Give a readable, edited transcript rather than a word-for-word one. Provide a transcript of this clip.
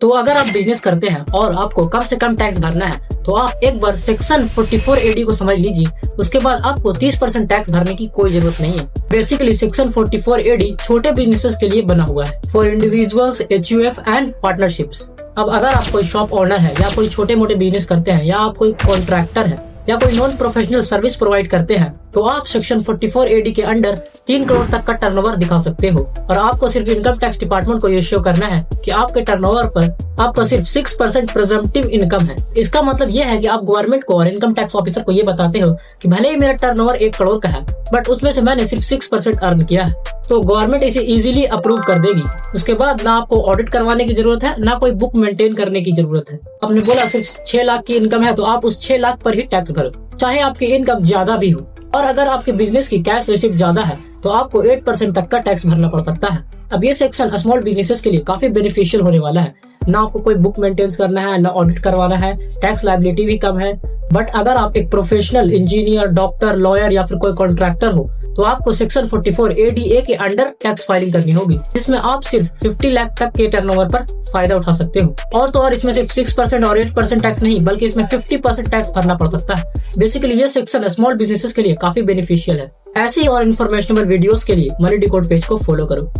तो अगर आप बिजनेस करते हैं और आपको कम से कम टैक्स भरना है तो आप एक बार सेक्शन 44AD को समझ लीजिए। उसके बाद आपको 30% टैक्स भरने की कोई जरूरत नहीं है। बेसिकली सेक्शन 44AD छोटे बिजनेसेस के लिए बना हुआ है, for individuals, HUF and partnerships. अब अगर आप कोई शॉप ओनर है या कोई छोटे मोटे बिजनेस करते हैं या आप कोई कॉन्ट्रैक्टर है या कोई नॉन प्रोफेशनल सर्विस प्रोवाइड करते हैं तो आप सेक्शन 44AD के अंडर 3 करोड़ तक का टर्नओवर दिखा सकते हो और आपको सिर्फ इनकम टैक्स डिपार्टमेंट को ये शो करना है कि आपके टर्नओवर पर आपका सिर्फ 6% प्रिजम्पटिव इनकम है। इसका मतलब ये है कि आप गवर्नमेंट को और इनकम टैक्स ऑफिसर को ये बताते हो कि भले ही मेरा टर्नओवर 1 करोड़ का है बट उसमें से मैंने सिर्फ 6% अर्न किया है, तो गवर्नमेंट इसे इजीली अप्रूव कर देगी। उसके बाद ना आपको ऑडिट करवाने की जरूरत है ना कोई बुक मेंटेन करने की जरूरत है। आपने बोला सिर्फ 6 लाख की इनकम है तो आप उस 6 लाख पर ही टैक्स भरो, चाहे आपकी इनकम ज्यादा भी हो। और अगर आपके बिजनेस की कैश रिसीप्ट ज्यादा है तो आपको 8% तक का टैक्स भरना पड़ सकता है। अब ये सेक्शन स्मॉल बिजनेसेस के लिए काफी बेनिफिशियल होने वाला है। ना आपको कोई बुक मेंटेन करना है, ना ऑडिट करवाना है, टैक्स लायबिलिटी भी कम है। बट अगर आप एक प्रोफेशनल इंजीनियर, डॉक्टर, लॉयर या फिर कोई कॉन्ट्रैक्टर हो तो आपको सेक्शन 44ADA के अंडर टैक्स फाइलिंग करनी होगी, जिसमें आप सिर्फ 50 लाख तक के टर्नओवर पर फायदा उठा सकते हो। और तो और इसमें सिर्फ 6% और 8% टैक्स नहीं बल्कि इसमें 50% टैक्स भरना पड़ सकता है। बेसिकली ये सेक्शन स्मॉल बिजनेसेस के लिए काफी बेनिफिशियल है। ऐसी और इन्फॉर्मेशनल वीडियोस के लिए मनी डिकोड पेज को फॉलो करो।